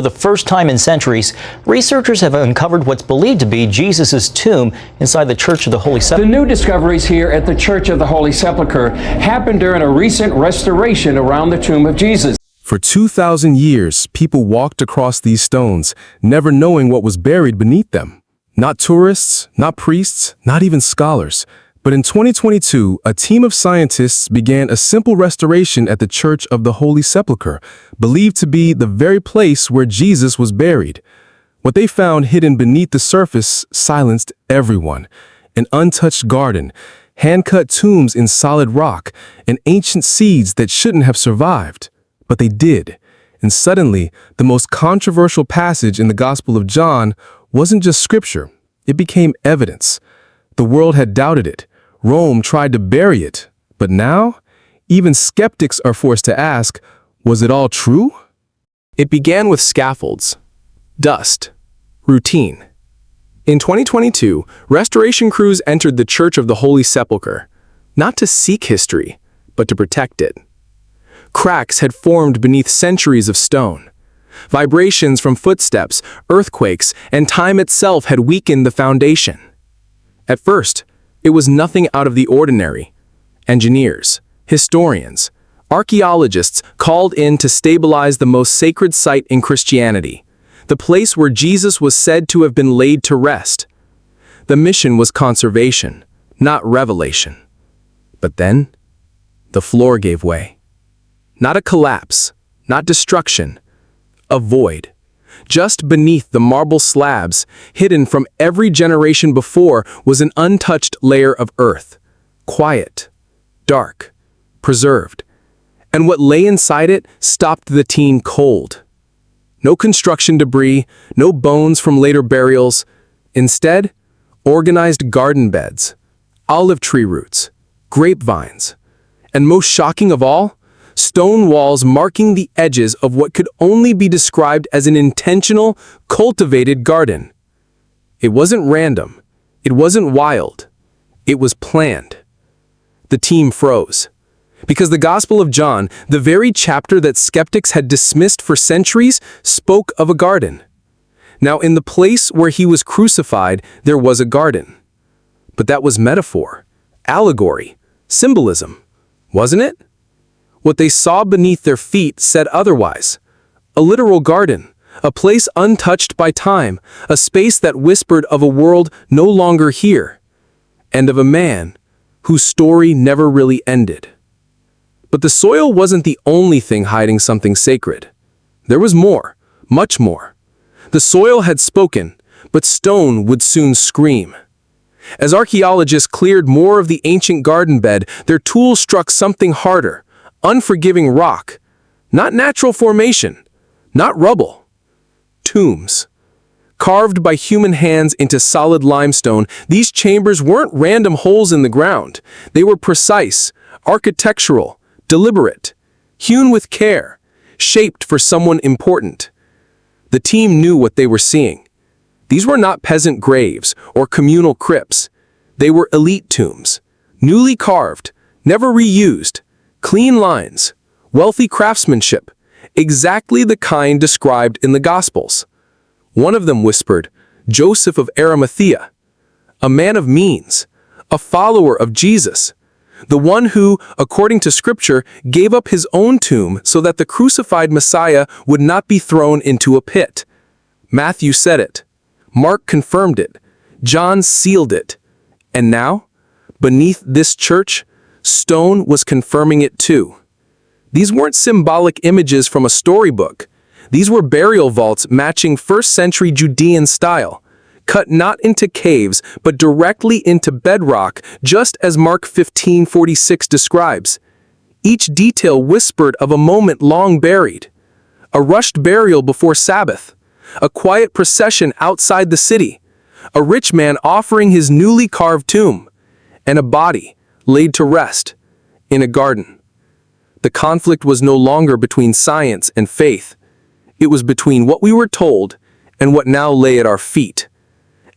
For the first time in centuries, researchers have uncovered what's believed to be Jesus' tomb inside the Church of the Holy Sepulchre. The new discoveries here at the Church of the Holy Sepulchre happened during a recent restoration around the tomb of Jesus. For 2,000 years, people walked across these stones, never knowing what was buried beneath them. Not tourists, not priests, not even scholars. But in 2022, a team of scientists began a simple restoration at the Church of the Holy Sepulchre, believed to be the very place where Jesus was buried. What they found hidden beneath the surface silenced everyone. An untouched garden, hand-cut tombs in solid rock, and ancient seeds that shouldn't have survived. But they did. And suddenly, the most controversial passage in the Gospel of John wasn't just scripture. It became evidence. The world had doubted it. Rome tried to bury it. But now, even skeptics are forced to ask, was it all true? It began with scaffolds, dust, routine. In 2022, restoration crews entered the Church of the Holy Sepulchre, not to seek history, but to protect it. Cracks had formed beneath centuries of stone. Vibrations from footsteps, earthquakes, and time itself had weakened the foundation. At first, it was nothing out of the ordinary. Engineers, historians, archaeologists called in to stabilize the most sacred site in Christianity, the place where Jesus was said to have been laid to rest. The mission was conservation, not revelation. But then, the floor gave way. Not a collapse, not destruction, a void. Just beneath the marble slabs, hidden from every generation before, was an untouched layer of earth. Quiet, dark, preserved. And what lay inside it stopped the team cold. No construction debris, no bones from later burials. Instead, organized garden beds, olive tree roots, grapevines, and most shocking of all, stone walls marking the edges of what could only be described as an intentional, cultivated garden. It wasn't random. It wasn't wild. It was planned. The team froze. Because the Gospel of John, the very chapter that skeptics had dismissed for centuries, spoke of a garden. Now, in the place where he was crucified, there was a garden. But that was metaphor, allegory, symbolism, wasn't it? What they saw beneath their feet said otherwise. A literal garden, a place untouched by time, a space that whispered of a world no longer here, and of a man whose story never really ended. But the soil wasn't the only thing hiding something sacred. There was more, much more. The soil had spoken, but stone would soon scream. As archaeologists cleared more of the ancient garden bed, their tools struck something harder. Unforgiving rock, not natural formation, not rubble. Tombs. Carved by human hands into solid limestone, these chambers weren't random holes in the ground. They were precise, architectural, deliberate, hewn with care, shaped for someone important. The team knew what they were seeing. These were not peasant graves or communal crypts. They were elite tombs, newly carved, never reused. Clean lines, wealthy craftsmanship, exactly the kind described in the Gospels. One of them whispered, Joseph of Arimathea, a man of means, a follower of Jesus, the one who, according to Scripture, gave up his own tomb so that the crucified Messiah would not be thrown into a pit. Matthew said it. Mark confirmed it. John sealed it. And now, beneath this church, stone was confirming it too. These weren't symbolic images from a storybook. These were burial vaults matching first-century Judean style, cut not into caves but directly into bedrock, just as Mark 15:46 describes. Each detail whispered of a moment long buried, a rushed burial before Sabbath, a quiet procession outside the city, a rich man offering his newly carved tomb, and a body laid to rest in a garden. The conflict was no longer between science and faith. It was between what we were told and what now lay at our feet.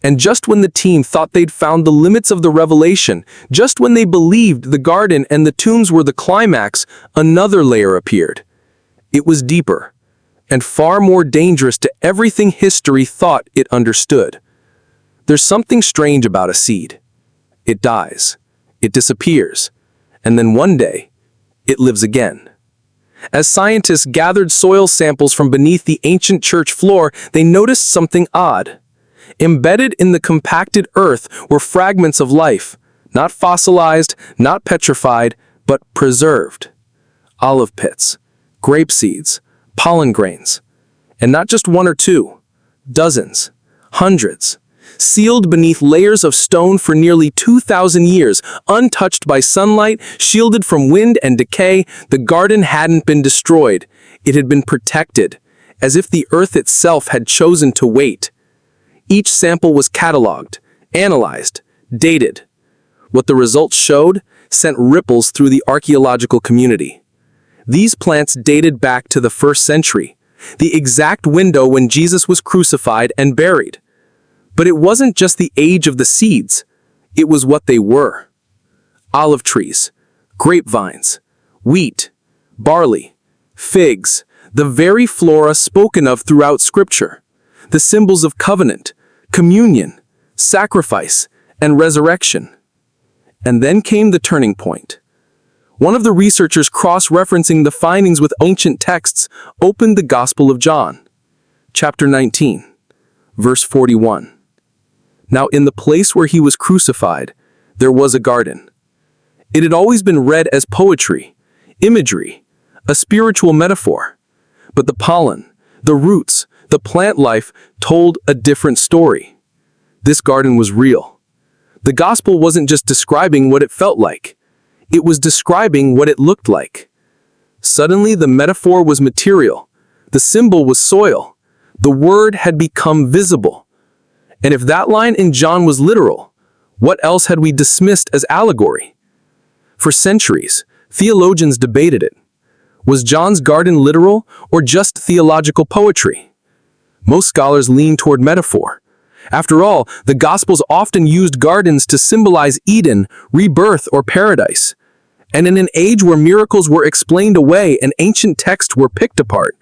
And just when the team thought they'd found the limits of the revelation, just when they believed the garden and the tombs were the climax, another layer appeared. It was deeper, and far more dangerous to everything history thought it understood. There's something strange about a seed. It dies, it disappears, and then one day, it lives again. As scientists gathered soil samples from beneath the ancient church floor, they noticed something odd. Embedded in the compacted earth were fragments of life, not fossilized, not petrified, but preserved. Olive pits, grape seeds, pollen grains, and not just one or two, dozens, hundreds, sealed beneath layers of stone for nearly 2,000 years, untouched by sunlight, shielded from wind and decay. The garden hadn't been destroyed. It had been protected, as if the earth itself had chosen to wait. Each sample was cataloged, analyzed, dated. What the results showed sent ripples through the archaeological community. These plants dated back to the 1st century, the exact window when Jesus was crucified and buried. But it wasn't just the age of the seeds, it was what they were. Olive trees, grapevines, wheat, barley, figs, the very flora spoken of throughout Scripture, the symbols of covenant, communion, sacrifice, and resurrection. And then came the turning point. One of the researchers cross-referencing the findings with ancient texts opened the Gospel of John, chapter 19, verse 41. Now in the place where he was crucified, there was a garden. It had always been read as poetry, imagery, a spiritual metaphor. But the pollen, the roots, the plant life told a different story. This garden was real. The gospel wasn't just describing what it felt like. It was describing what it looked like. Suddenly, the metaphor was material. The symbol was soil. The word had become visible. And if that line in John was literal, what else had we dismissed as allegory? For centuries, theologians debated it. Was John's garden literal or just theological poetry? Most scholars lean toward metaphor. After all, the Gospels often used gardens to symbolize Eden, rebirth, or paradise. And in an age where miracles were explained away and ancient texts were picked apart,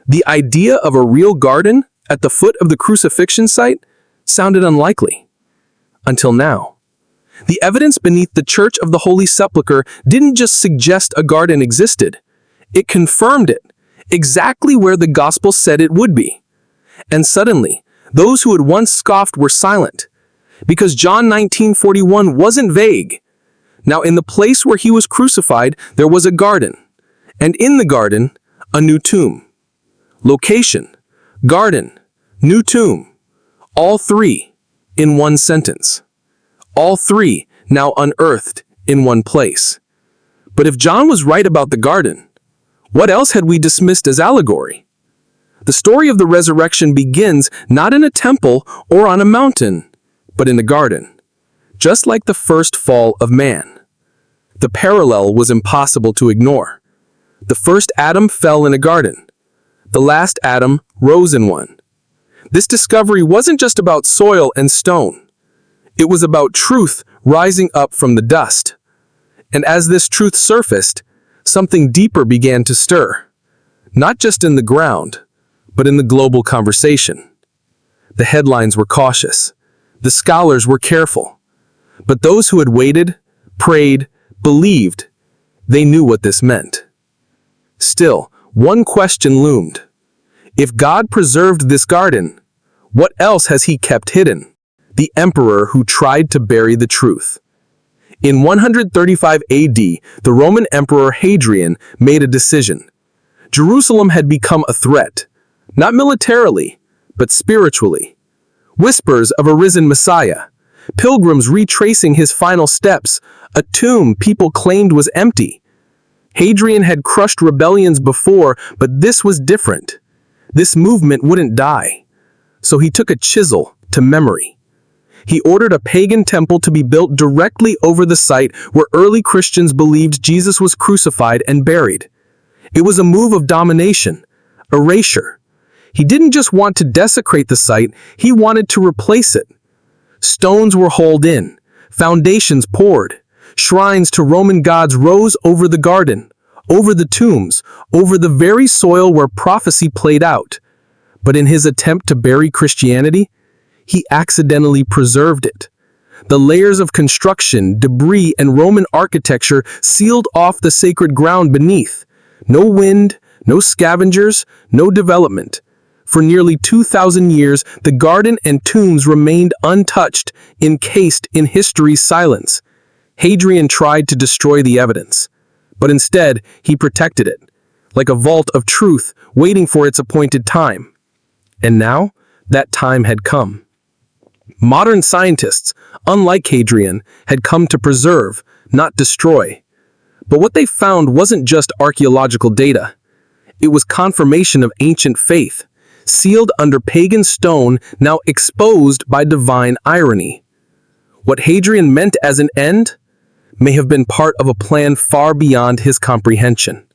the idea of a real garden at the foot of the crucifixion site sounded unlikely. Until now. The evidence beneath the Church of the Holy Sepulchre didn't just suggest a garden existed. It confirmed it, exactly where the Gospel said it would be. And suddenly, those who had once scoffed were silent, because John 19:41 wasn't vague. Now in the place where he was crucified, there was a garden, and in the garden, a new tomb. Location, garden, new tomb, all three in one sentence. All three now unearthed in one place. But if John was right about the garden, what else had we dismissed as allegory? The story of the resurrection begins not in a temple or on a mountain, but in a garden, just like the first fall of man. The parallel was impossible to ignore. The first Adam fell in a garden. The last Adam rose in one. This discovery wasn't just about soil and stone. It was about truth rising up from the dust. And as this truth surfaced, something deeper began to stir. Not just in the ground, but in the global conversation. The headlines were cautious. The scholars were careful. But those who had waited, prayed, believed, they knew what this meant. Still, one question loomed. If God preserved this garden, what else has he kept hidden? The emperor who tried to bury the truth. In 135 AD, the Roman Emperor Hadrian made a decision. Jerusalem had become a threat, not militarily, but spiritually. Whispers of a risen Messiah, pilgrims retracing his final steps, a tomb people claimed was empty. Hadrian had crushed rebellions before, but this was different. This movement wouldn't die. So he took a chisel to memory. He ordered a pagan temple to be built directly over the site where early Christians believed Jesus was crucified and buried. It was a move of domination, erasure. He didn't just want to desecrate the site, he wanted to replace it. Stones were hauled in, foundations poured, shrines to Roman gods rose over the garden, over the tombs, over the very soil where prophecy played out. But in his attempt to bury Christianity, he accidentally preserved it. The layers of construction, debris, and Roman architecture sealed off the sacred ground beneath. No wind, no scavengers, no development. For nearly 2,000 years, the garden and tombs remained untouched, encased in history's silence. Hadrian tried to destroy the evidence, but instead he protected it, like a vault of truth waiting for its appointed time. And now, that time had come. Modern scientists, unlike Hadrian, had come to preserve, not destroy. But what they found wasn't just archaeological data. It was confirmation of ancient faith, sealed under pagan stone, now exposed by divine irony. What Hadrian meant as an end may have been part of a plan far beyond his comprehension.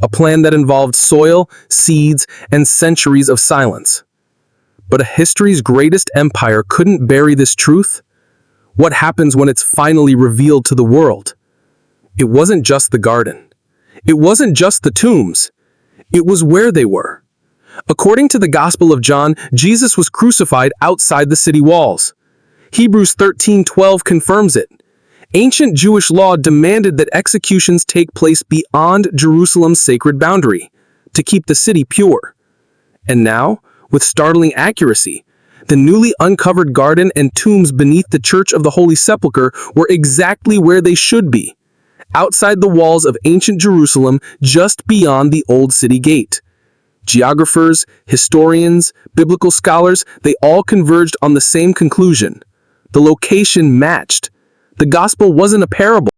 A plan that involved soil, seeds, and centuries of silence. But history's greatest empire couldn't bury this truth. What happens when it's finally revealed to the world? It wasn't just the garden. It wasn't just the tombs. It was where they were. According to the Gospel of John, Jesus was crucified outside the city walls. Hebrews 13:12 confirms it. Ancient Jewish law demanded that executions take place beyond Jerusalem's sacred boundary, to keep the city pure. And now, with startling accuracy, the newly uncovered garden and tombs beneath the Church of the Holy Sepulchre were exactly where they should be, outside the walls of ancient Jerusalem, just beyond the old city gate. Geographers, historians, biblical scholars, they all converged on the same conclusion. The location matched. The gospel wasn't a parable.